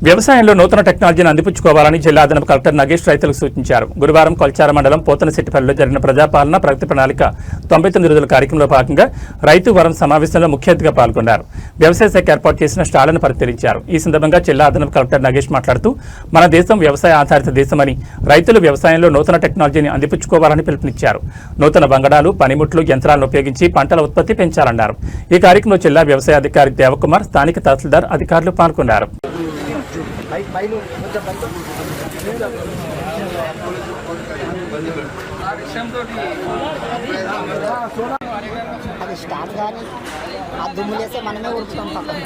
వ్యవసాయంలో నూతన టెక్నాలజీని అందిపుచ్చుకోవాలని జిల్లా అదనపు కలెక్టర్ నగేష్ రైతులకు సూచించారు. గురువారం కొల్చార మండలం పోతనశెట్టిపల్లిలో జరిగిన ప్రజాపాలన ప్రగతి ప్రణాళిక 99 రోజుల కార్యక్రమంలో భాగంగా రైతు వరం సమావేశంలో ముఖ్య అతిథిగా పాల్గొన్నారు. వ్యవసాయ శాఖ ఏర్పాటు చేసిన స్టాళ్లను పరిశీలించారు. ఈ సందర్భంగా జిల్లా అదనపు కలెక్టర్ నగేష్ మాట్లాడుతూ మన దేశం వ్యవసాయ ఆధారిత దేశమని, రైతులు వ్యవసాయంలో నూతన టెక్నాలజీని అందిపుచ్చుకోవాలని పిలుపునిచ్చారు. నూతన బంగడాలు, పనిముట్లు, యంత్రాలను ఉపయోగించి పంటల ఉత్పత్తి పెంచాలన్నారు. ఈ కార్యక్రమంలో జిల్లా వ్యవసాయ అధికారి దేవకుమార్, స్థానిక తహసీల్దార్ అధికారులు పాల్గొన్నారు. అది స్టార్ట్ కానీ ఆ దుమ్ము లేస్తే మనమే ఉడుకుతాం పక్కన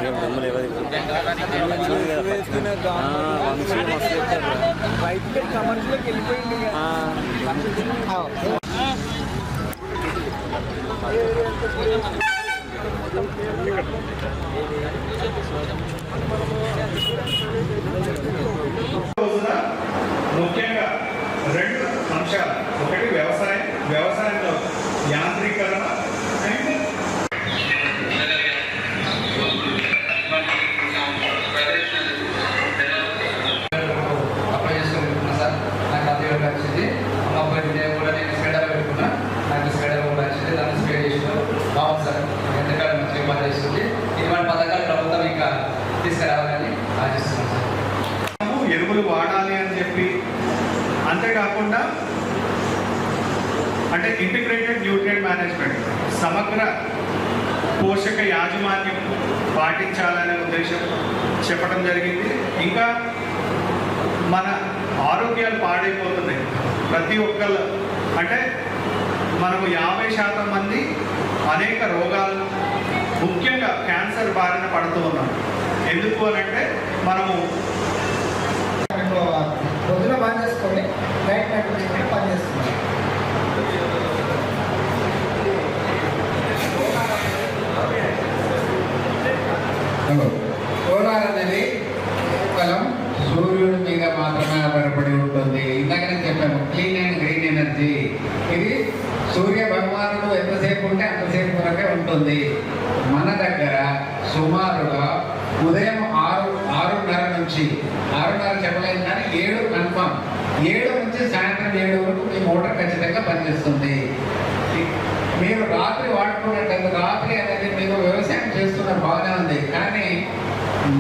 ముఖ్యంగా రెండు అంశాలు, ఒకటి వ్యవసాయంలో యాంత్రీకరణ అండ్ అప్లై చేసుకుంటున్నా సార్. నాకు అది వచ్చింది అమ్మాయి కూడా నేను స్పీడర్ పెట్టుకున్నా, నాకు స్పీడర్ కూడా వచ్చింది, దాన్ని స్పీడ్ చేసిన బాగుంది సార్. ఎందుకంటే మంచిగా పని చేస్తుంది. ఇటువంటి పథకాలు ప్రభుత్వం ఇంకా తీసుకురావాలని ఆశిస్తున్నాను సార్. ఎరువులు వాడాలి అని చెప్పి, అంతేకాకుండా అంటే ఇంటిగ్రేటెడ్ న్యూట్రియంట్ మేనేజ్మెంట్, సమగ్ర పోషక యాజమాన్యం పాటించాలనే ఉద్దేశం చెప్పడం జరిగింది. ఇంకా మన ఆరోగ్యాలు పాడైపోతున్నాయి. ప్రతి ఒక్కళ్ళు అంటే మనము 50% మంది అనేక రోగాలు, ముఖ్యంగా క్యాన్సర్ బారిన పడుతూ ఉన్నాం. ఎందుకు అని అంటే మనము పొద్దున బంద్ చేసుకొని నైట్ పని చేస్తున్నాం. సోలార్ అనేది కేవలం సూర్యుడి మీద మాత్రమే ఆధారపడి ఉంటుంది. ఇందాక నేను చెప్పాను, క్లీన్ అండ్ గ్రీన్ ఎనర్జీ. ఇది సూర్య భగవానుడు ఎంతసేపు ఉంటే అంతసేపు వరకే ఉంటుంది. మన దగ్గర సుమారుగా ఉదయం 6:30 నుంచి 6:30 చెప్పలేదు కానీ 7 కన్ఫర్మ్, 7 నుంచి సాయంత్రం 7 వరకు మీ మోటార్ ఖచ్చితంగా పనిచేస్తుంది. మీరు రాత్రి వాడుకున్నట్టు, రాత్రి అనేది మీరు వ్యవసాయం చేస్తున్నారు బాగానే ఉంది, కానీ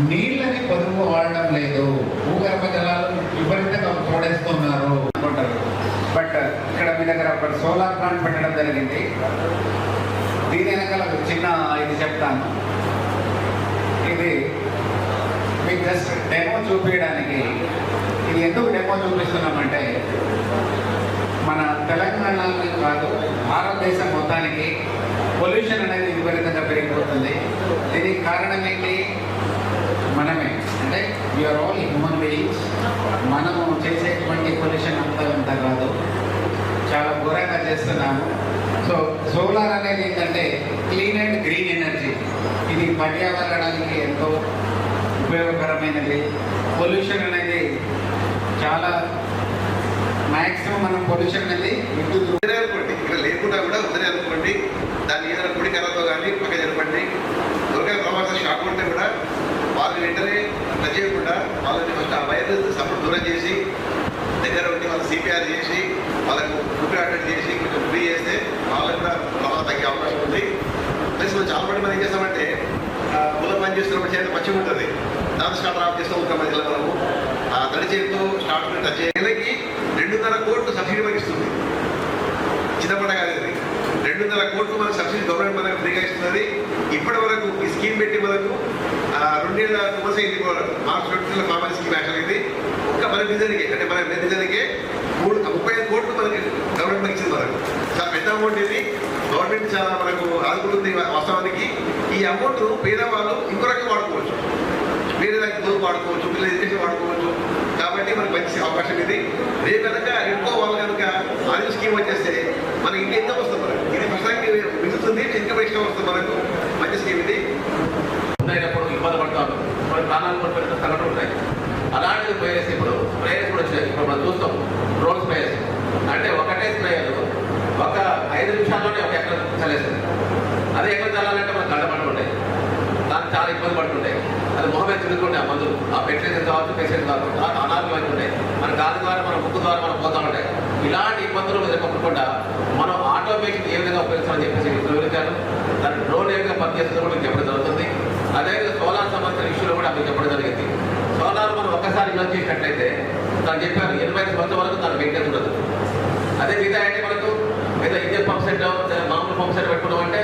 నీళ్ళని పొదుపు వాడడం లేదు. భూగర్భ జలాలు విపరీతంగా తోడేస్తున్నారు అనుకుంటారు. బట్ ఇక్కడ మీ దగ్గర ఒక సోలార్ ప్లాంట్ పెట్టడం జరిగింది. దీని వెనకాల చిన్న ఇది చెప్తాను. ఇది మీకు జస్ట్ డెమో చూపించడానికి. ఇది ఎందుకు డెమో చూపిస్తున్నామంటే, మన తెలంగాణలో కాదు భారతదేశం మొత్తానికి పొల్యూషన్ అనేది విపరీతంగా పెరిగిపోతుంది. దీనికి కారణం ఏంటి? మనమే. అంటే వీఆర్ ఆల్ హ్యూమన్ బీయింగ్స్. మనము చేసేటువంటి పొల్యూషన్ అంతా కాదు, చాలా ఘోరంగా చేస్తున్నాము. సో సోలార్ అనేది ఏంటంటే క్లీన్ అండ్ గ్రీన్ ఎనర్జీ. ఇది పర్యావరణానికి ఎంతో ఉపయోగకరమైనది. పొల్యూషన్ అనేది చాలా మ్యాక్సిమం మనం పొల్యూషన్ అనేది విద్యుత్ అనుకోండి, ఇక్కడ లేకుండా కూడా ఉందని అనుకోండి. దాన్ని ఏదైనా పొడి కర్రతో కానీ పక్క జరపండి. దొరకని ప్రమాదం షాక్ ఉంటే కూడా వాళ్ళు వెంటనే టచ్ చేయకుండా వాళ్ళని ఫస్ట్ ఆ వైర్ సపోర్ట్ దూరం చేసి దగ్గర ఉండి వాళ్ళు సిపిఆర్ చేసి వాళ్ళకు ఊపిరాటం చేసి కొంచెం ఫ్రీ చేస్తే వాళ్ళకు కూడా ప్రమాదం తగ్గే అవకాశం ఉంది. ప్లస్ మనం చాలా మంది మనం ఏం చేస్తామంటే పొలం పని చేస్తున్నప్పుడు చేతి పచ్చి ఉంటుంది, దాని స్టార్టర్ ఆఫ్ చేస్తూ ఉంటాం. మధ్యలో మనము ఆ తడి చేతితో స్టార్టర్ టచ్ చేయడానికి 2.5 కోట్లు సబ్సిడీ మనకి ఇస్తుంది. చిన్నపడ కాదు, 2.5 కోట్లు మనకు సబ్సిడీ గవర్నమెంట్ మనకు ఫ్రీగా ఇస్తున్నది. ఇప్పటి వరకు ఈ స్కీమ్ పెట్టి మనకు 2 ఏళ్ళ సమస్య అయింది. మార్చ్ 20 ఫార్మల్ స్కీమ్ యాక్షన్ అయింది. ఒక్క మన డిజైన్కే, అంటే మన డిజైన్కే 35 కోట్లు మనకి గవర్నమెంట్ మనకి ఇచ్చింది. మనకు చాలా పెద్ద అమౌంట్ ఇది. గవర్నమెంట్ చాలా మనకు ఆదుకుంటుంది. వాస్తవానికి ఈ అమౌంట్ పేదవాళ్ళు ఇంకో రకం వాడుకోవచ్చు, వేరే దానికి దూరం వాడుకోవచ్చు, పిల్లల ఎడ్యుకేషన్ వాడుకోవచ్చు. కాబట్టి మనకు మంచి అవకాశం ఇది. రేపు కనుక ఎక్కువ వాళ్ళు కనుక ఆదిల్ స్కీమ్ వచ్చేస్తే మనకి ఇంకా ఎంత వస్తుంది, మనకు ఇది ప్రస్తుతానికి మిగులుతుంది, ఇంకా ఎక్స్ట్రా వస్తుంది. మనకు మంచి స్కీమ్ ఇది. ఉన్నప్పుడు ఇబ్బంది పడతారు, మన ప్రాణాలు పడిపోయిన సంఘటనలు ఉంటాయి. అలాంటివి స్ప్రేయర్స్ ఇప్పుడు స్ప్రేయర్స్ కూడా వచ్చాయి. ఇప్పుడు మనం చూస్తాం డ్రోన్ స్ప్రేయర్స్. అంటే ఒకటే స్ప్రేయర్ ఒక 5 నిమిషాల్లోనే ఒక ఎకరం చల్లేస్తుంది. అదే ఎకరం చల్లాలంటే మనం గంట పడుతుంటాయి, దానికి చాలా ఇబ్బంది పడుతుంటాయి. అది మొహం తిరుగుతుండే ఆ మందులు, ఆ పెట్లైతే కావచ్చు, పేషెంట్ కావచ్చు, అనారోగ్యం అవుతుంటాయి. మన గాలి ద్వారా, మన ముక్కు ద్వారా మనం పోతూ ఉంటాయి. ఇలాంటి ఇబ్బందులు ఎదుర్కోకుండా మనం ఆటోమేషన్ ఏ విధంగా ఉపయోగించాలని చెప్పేసి వివరించాను. దాని డ్రోన్ ఏ విధంగా పనిచేస్తుందో కూడా మీకు చెప్పడం జరుగుతుంది. అదేవిధంగా సోలార్ సంబంధించిన ఇష్యూలో కూడా మీకు చెప్పడం జరిగింది. సోలార్ మనం ఒక్కసారి యూజ్ చేసినట్లయితే తను చెప్పారు 80 సంవత్సరం వరకు దాని మెయింటెన్స్ ఉండదు. అదే విధంగా అంటే మనకు ఏదో ఇండియన్ పంప్ సెట్, మామూలు పంప్ సెట్ పెట్టుకున్నాం అంటే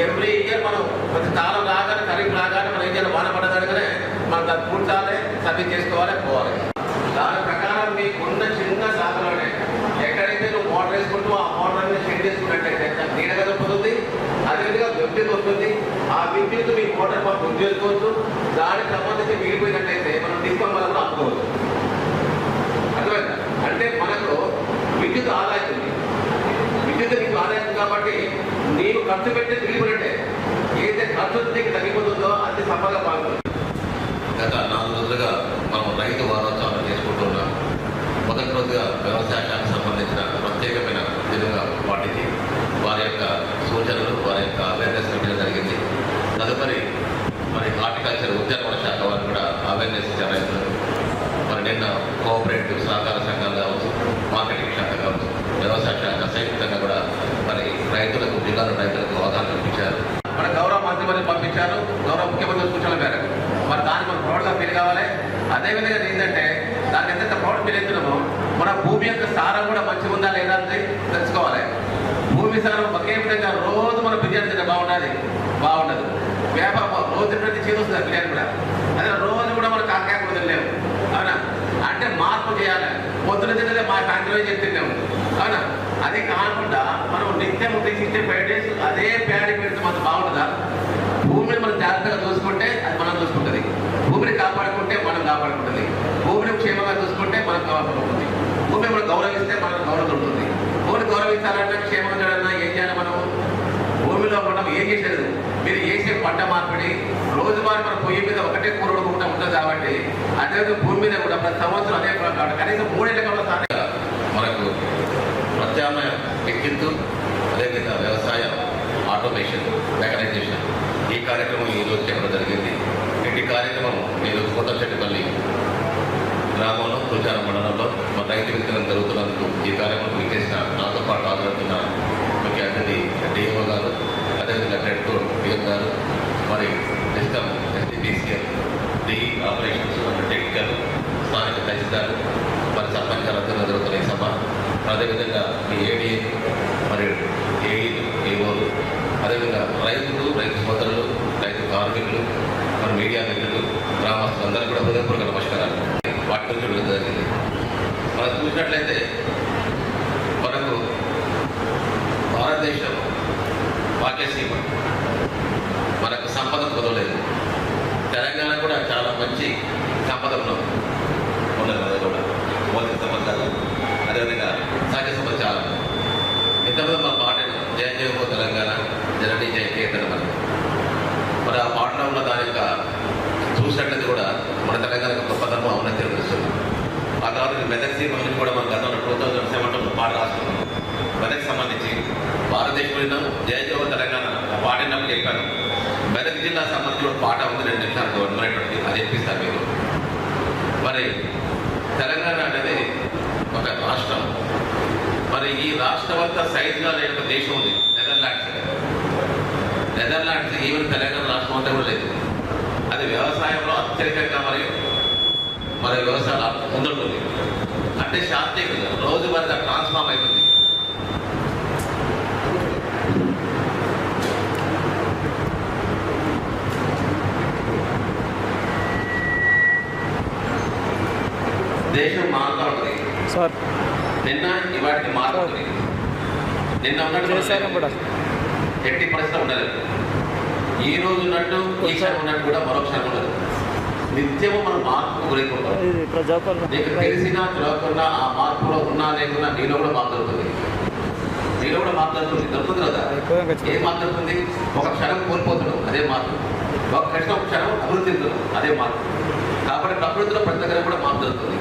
ఎవ్రీ ఇయర్ మనం ప్రతి కాలం రాగానే, ఖరీఫ్ రాగానే మనం ఏం చేయాలి, వాన పడగానే మనం దాన్ని పూడ్చాలి, సర్వీస్ చేసుకోవాలి, పోవాలి. దాని ప్రకారం మీకున్న చిన్న శాఖలోనే ఎక్కడైతే నువ్వు మోటార్ వేసుకుంటూ ఆ మోటార్ అనేది షెడ్ చేసుకున్నట్లయితే నీడగా దొరుకుతుంది. అదేవిధంగా విద్యుత్ వస్తుంది. ఆ విద్యుత్ మీ మోటార్ పంప్ బుక్ చేసుకోవచ్చు. దానికి సంబంధించి మిగిలిపోయినట్లయితే మనం డిస్కౌంట్ వల్ల కూడా అమ్ముకోవచ్చు. అర్థమైందా? అంటే మనకు విద్యుత్ ఆదాయం ఉంది. విద్యుత్ నీకు ఆదాయం కాబట్టి నీవు ఖర్చు పెట్టి తిరిగిపోయినట్టే. ఏదైతే ఖర్చు నీకు తగ్గిపోతుందో అది సంపద బాగుంటుంది. గత 4 రోజులుగా మనం రైతు వారోత్సవాలు చేసుకుంటున్నాం. మొదటి రోజుగా వ్యవసాయ శాఖకు సంబంధించిన ప్రత్యేకమైన విధంగా వాటికి వారి యొక్క సూచనలు, వారి యొక్క అవేర్నెస్ ఇవ్వడం జరిగింది. తదుపరి మరి హార్టికల్చర్, ఉద్యానవన శాఖ వారు కూడా అవేర్నెస్ ఇచ్చారు. మరి నిన్న కోఆపరేటివ్ సహకార సంఘాలు కావచ్చు, మార్కెటింగ్ శాఖ కావచ్చు, వ్యవసాయ శాఖ సంయుక్తంగా కూడా మరి రైతులకు, జిల్లాలో రైతులకు అవగాహన కల్పించారు. మన గౌరవ మంత్రివర్యులు పంపించారు, గౌరవ ముఖ్యమంత్రి సూచనల మేరకు. మరి దానికి మనం ప్రౌడ్గా ఫీల్ కావాలి. అదేవిధంగా ఏంటంటే దానికి ఎంతైతే ప్రౌడ్ ఫీల్ అవుతున్నామో మన భూమి యొక్క సారం కూడా మంచిగా ఉందా లేదా అని తెలుసుకోవాలి. భూమి సారం ఒకే విధంగా రోజు మనం బిర్యానీ తింటే బాగుండదు. వ్యాపారం రోజు ప్రతి చేసి వస్తుంది బిర్యానీ కూడా. అదే రోజు కూడా మనం కాకాయ కూడా తినలేము. అవునా? అంటే మార్పు చేయాలి. పొద్దున తిన్నదే మా ఫ్యాక్టరీలో చెప్తున్నాము. అవునా? అది కాకుండా మనం నిత్యం 365 days అదే ప్యాడీ పెడితే మనకు బాగుంటుందా? భూమిని మనం జాగ్రత్తగా చూసుకుంటే అది మనం చూసుకుంటుంది. భూమిని కాపాడుకుంటే మనం కాపాడుకుంటుంది. భూమిని క్షేమంగా చూసుకుంటే మనకు కాపాడుకుంటుంది. భూమిని మనం గౌరవిస్తే మనకు గౌరవం ఉంటుంది. భూమిని గౌరవించాలన్నా, క్షేమంగా చూడాలన్నా ఏం చేయాలి? మనం భూమిలో మనం ఏం చేసేది, మీరు చేసే పంట మార్పిడి రోజువారీ మన పొయ్యి మీద ఒకటే కూర ఉడుకుంటా ఉంటుంది కాబట్టి అదేవిధంగా భూమి మీద కూడా ప్రతి సంవత్సరం అదే కనీసం 3 ఏళ్ళ మనకు ప్రత్యామ్నాయ విద్యుత్తు, అదేవిధంగా వ్యవసాయ ఆటోమేషన్, మెకనైజేషన్ ఈ కార్యక్రమం ఈరోజు చెప్పడం జరిగింది. ఇంటి కార్యక్రమం ఈరోజు కోటంశెట్టిపల్లి గ్రామంలో, తులచారం మండలంలో మన రైతు విత్తనం జరుగుతున్నందుకు ఈ కార్యక్రమం విచ్చేసిన నాతో పాటు హాజరవుతున్న ముఖ్య అతిథి డిఓ గారు, అదేవిధంగా హెడ్ డిఓ గారు, మరి డిస్కమ్ ఎస్టీపీసీఎల్, డిఈ ఆపరేషన్స్ టెక్నికల్, స్థానిక తహసీల్దారు, మరి సర్పంచ్ గారు అర్థంగా జరుగుతున్న ఈ సభ, అదేవిధంగా మీ ఏడీ, మరి ఏఈలు, ఏఓలు, అదేవిధంగా రైతులు, రైతు సోదరులు, రైతు కార్మికులు, మన మీడియా మిత్రులు, గ్రామస్తులు అందరూ కూడా హృదయపూర్వక నమస్కారాలు. వాటి గురించి వెళ్ళడం జరిగింది. మనం చూసినట్లయితే మనకు భారతదేశం భాగ్యసీమ, మనకు సంపద కుదరలేదు. తెలంగాణ కూడా చాలా మంచి సంపద ఉన్నది కూడా, మౌలిక సంపద, అదేవిధంగా సహజ సంపద చాలా. ఇంతమంది మన పాటను జయ జయ హో తెలంగాణ, జనని జయ కేతన మరి ఆ పాటలో ఉన్న దాని యొక్క చూసినట్లయితే కూడా మన తెలంగాణ గొప్పతనం అవునని తెలుస్తుంది. ఆ తర్వాత మెదక్ సీమ నుంచి కూడా మనం గతంలో 2007 పాట రాసుకున్నాం. మెదక్ సంబంధించి భారతదేశంలో జయ జయ హో తెలంగాణ ఆ పాట నాకు చెప్పాను. మెదక్ జిల్లా సంబంధించి కూడా పాట ఉంది, 2 నిమిషాలు గవర్నమెంట్ అది చెప్పిస్తారు మీరు. మరి తెలంగాణ అనేది ఒక రాష్ట్రం. మరి ఈ రాష్ట్రం అంతా సైజుగా లేని ఒక దేశం ఉంది, నెదర్లాండ్స్. నెదర్లాండ్స్ ఈవెన్ తెలంగాణ రాష్ట్రం అంతా కూడా లేదు. అది వ్యవసాయంలో అత్యధికంగా మరి వ్యవసాయం ముందుంటుంది. అంటే శాస్త్రీయంగా రోజువారీగా ట్రాన్స్ఫార్మ్ అవుతుంది. దేశం మారుతూ ఉంటుంది. నిన్న ఇవాటికి మారుతుంది. నిన్న ఉన్నట్టు ఎట్టి పరిస్థితి ఉండదు. ఈ రోజు ఉన్నట్టు ఈ క్షణం ఉన్నట్టు కూడా మరో క్షణం ఉండదు. నిత్యము మనం మార్పుకు గురైకుంటాం. నీకు తెలిసినా తెలియకుండా ఆ మార్పులో ఉన్నా లేకున్నా నీలో కూడా మార్పు దొరుకుతుంది. నీలో కూడా మార్పు దొరుకుతుంది కదా. ఏం మార్పు దొరుకుతుంది? ఒక క్షణం కోల్పోతున్నాం, అదే మార్పు. ఒక క్షణం అభివృద్ధి అదే మార్పు. కాబట్టి ప్రకృతిలో ప్రతి దగ్గర కూడా మార్పు దొరుకుతుంది.